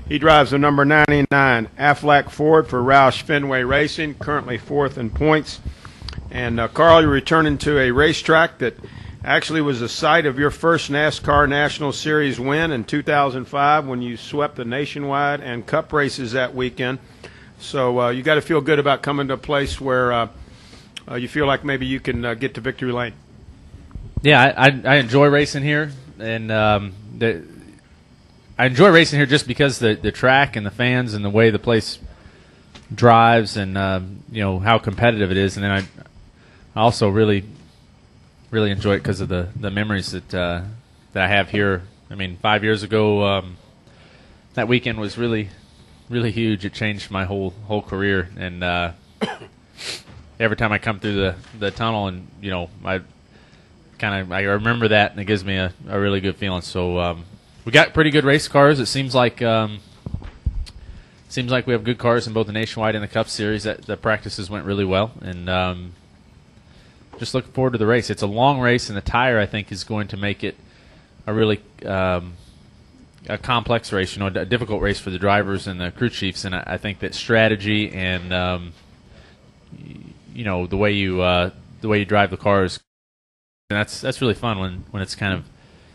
He drives the number 99 Aflac Ford for Roush Fenway Racing, currently fourth in points. And Carl, you're returning to a racetrack that actually was the site of your first NASCAR National Series win in 2005 when you swept the Nationwide and Cup races that weekend. So you got to feel good about coming to a place where you feel like maybe you can get to victory lane. Yeah, I enjoy racing here, and I enjoy racing here just because the track and the fans and the way the place drives and how competitive it is. And then I also really enjoy it because of the memories that I have here. I mean, 5 years ago, that weekend was really huge. It changed my whole career, and every time I come through the tunnel, and I remember that, and it gives me a really good feeling. So we got pretty good race cars. It seems like we have good cars in both the Nationwide and the Cup Series. The practices went really well, and just looking forward to the race. It's a long race, and the tire, I think, is going to make it a really a complex race, a difficult race for the drivers and the crew chiefs. And I think that strategy and the way you drive the cars, and that's really fun when it's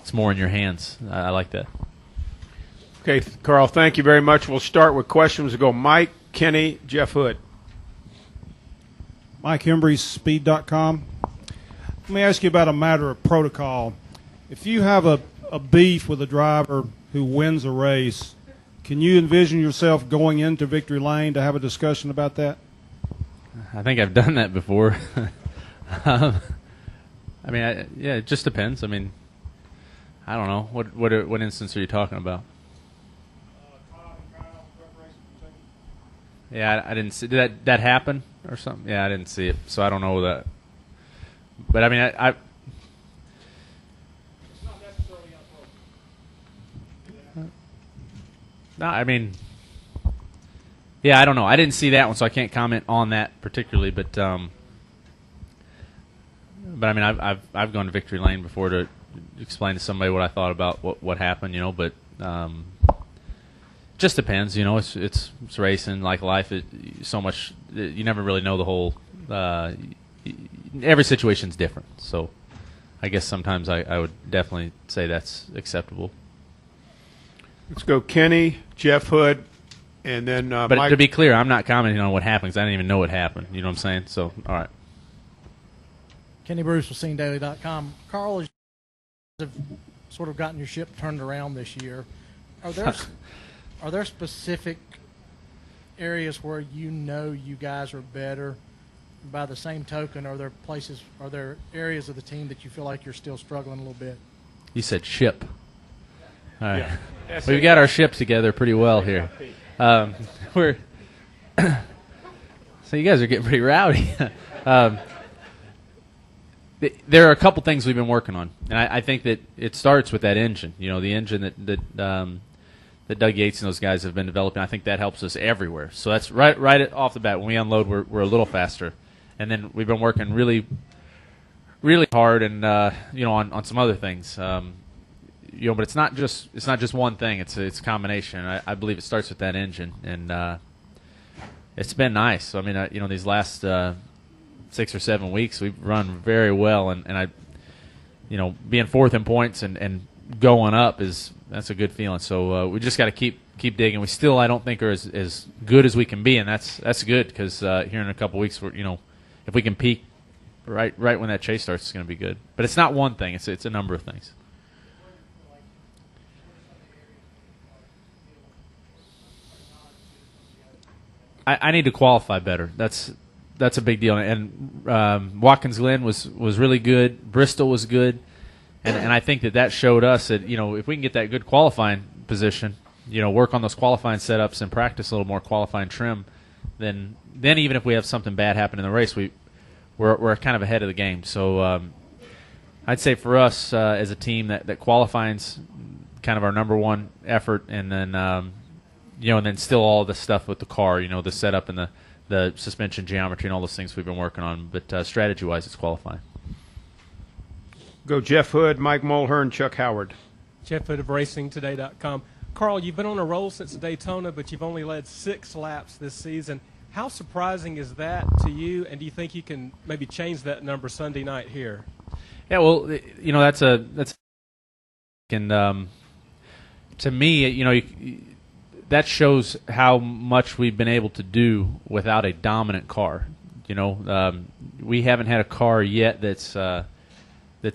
it's more in your hands. I like that. Okay, Carl, thank you very much. We'll start with questions. We'll go Mike, Kenny, Jeff Hood. Mike Hembry's Speed.com. Let me ask you about a matter of protocol. If you have a beef with a driver who wins a race, can you envision yourself going into victory lane to have a discussion about that? I think I've done that before. It just depends. I mean, I don't know. What instance are you talking about? Yeah, I didn't see. Did that happen or something? Yeah, I didn't see it, so I don't know that. But I mean, It's not necessarily inappropriate. No, I mean, yeah, I don't know. I didn't see that one, so I can't comment on that particularly. But I mean, I've gone to victory lane before to explain to somebody what I thought about what happened, But just depends, It's racing, like life. So much you never really know the whole. Every situation's different, so I guess sometimes I would definitely say that's acceptable. Let's go Kenny, Jeff Hood, and then but Mike. To be clear, I'm not commenting on what happened because I didn't even know what happened. You know what I'm saying? So, all right. Kenny Bruce with SceneDaily.com. Carl, as you have sort of gotten your ship turned around this year, are there specific areas where you guys are better? By the same token, are there areas of the team that you feel like you're still struggling a little bit? You said ship. All right. Yeah. We've got our ship together pretty well here. So you guys are getting pretty rowdy. There are a couple things we've been working on, and I think that it starts with that engine. The engine that Doug Yates and those guys have been developing. I think that helps us everywhere. So that's right off the bat. When we unload, we're a little faster, and then we've been working really, really hard, and on some other things. But it's not just one thing. It's a combination. I believe it starts with that engine, and it's been nice. I mean, these last 6 or 7 weeks, we've run very well, and I, being fourth in points and going up that's a good feeling. So we just got to keep digging. We still, I don't think, are as good as we can be, and that's good because here in a couple weeks, if we can peak right when that chase starts, it's going to be good. But it's not one thing; it's a number of things. I need to qualify better. That's a big deal. And Watkins Glen was really good. Bristol was good. And I think that showed us that, if we can get that good qualifying position, work on those qualifying setups and practice a little more qualifying trim, then even if we have something bad happen in the race, we're kind of ahead of the game. So I'd say for us as a team that qualifying's kind of our number one effort, and then and then still all the stuff with the car, the setup and the suspension geometry and all those things we've been working on. But strategy-wise, it's qualifying. Go Jeff Hood, Mike Mulhern, Chuck Howard. Jeff Hood of RacingToday.com. Carl, you've been on a roll since Daytona, but you've only led 6 laps this season. How surprising is that to you, and do you think you can maybe change that number Sunday night here? Yeah, well, that's and to me, that shows how much we've been able to do without a dominant car. We haven't had a car yet that's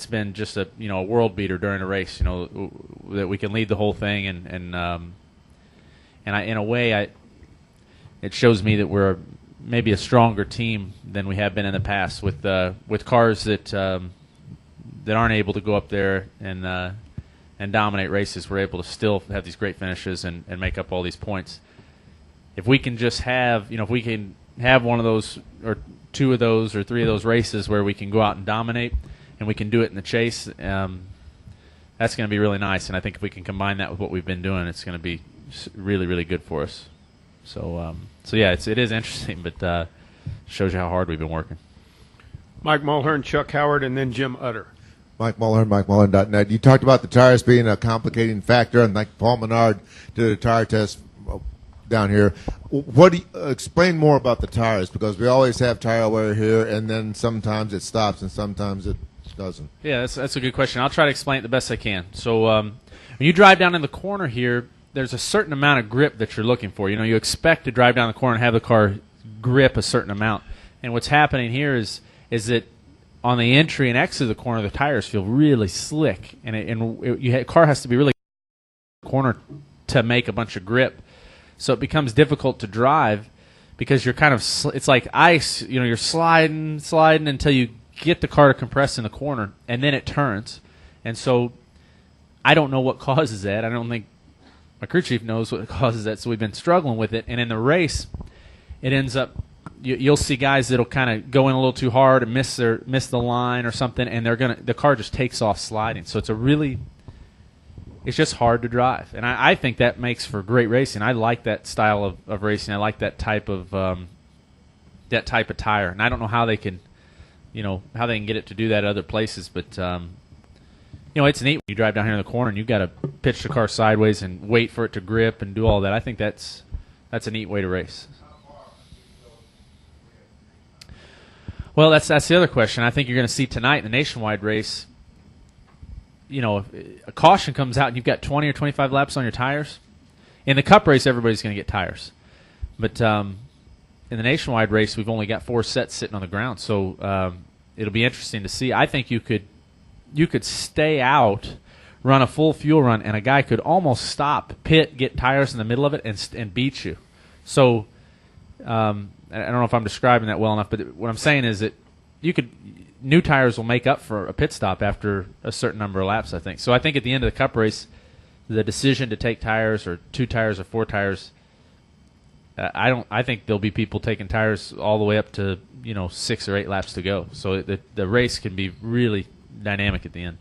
been just a world beater during a race. That we can lead the whole thing, and in a way, it shows me that we're maybe a stronger team than we have been in the past with cars that aren't able to go up there and dominate races. We're able to still have these great finishes and make up all these points. If we can just have, if we can have one of those or 2 of those or 3 of those races where we can go out and dominate, and we can do it in the chase, that's going to be really nice. And I think if we can combine that with what we've been doing, it's going to be really, really good for us. So yeah, it is interesting, but shows you how hard we've been working. Mike Mulhern, Chuck Howard, and then Jim Utter. Mike Mulhern, MikeMulhern.net. You talked about the tires being a complicating factor, and like Paul Menard did a tire test down here. Explain more about the tires, because we always have tire wear here, and then sometimes it stops and sometimes it doesn't. Yeah, that's a good question. I'll try to explain it the best I can. So when you drive down in the corner here, there's a certain amount of grip that you're looking for. You expect to drive down the corner and have the car grip a certain amount. And what's happening here is that on the entry and exit of the corner, the tires feel really slick, and the car has to be really corner to make a bunch of grip. So it becomes difficult to drive because you're kind of it's like ice. You're sliding until you get the car to compress in the corner, and then it turns. And so I don't know what causes that. I don't think my crew chief knows what causes that. So we've been struggling with it, and in the race, it ends up. You'll see guys that'll kind of go in a little too hard and miss the line or something, and the car just takes off sliding. So it's just hard to drive, and I think that makes for great racing. I like that style of racing. I like that type of tire, and I don't know how they can, how they can get it to do that at other places, but it's neat when you drive down here in the corner and you've got to pitch the car sideways and wait for it to grip and do all that. I think that's a neat way to race. Well, that's the other question. I think you're going to see tonight in the nationwide race. If a caution comes out and you've got 20 or 25 laps on your tires. In the Cup race, everybody's going to get tires, but in the nationwide race, we've only got 4 sets sitting on the ground. So it'll be interesting to see. I think you could stay out, run a full fuel run, and a guy could almost stop, pit, get tires in the middle of it, and beat you. So. I don't know if I'm describing that well enough, but what I'm saying is that new tires will make up for a pit stop after a certain number of laps, I think. So I think at the end of the Cup race, the decision to take tires or 2 tires or 4 tires, I think there'll be people taking tires all the way up to 6 or 8 laps to go. So the race can be really dynamic at the end.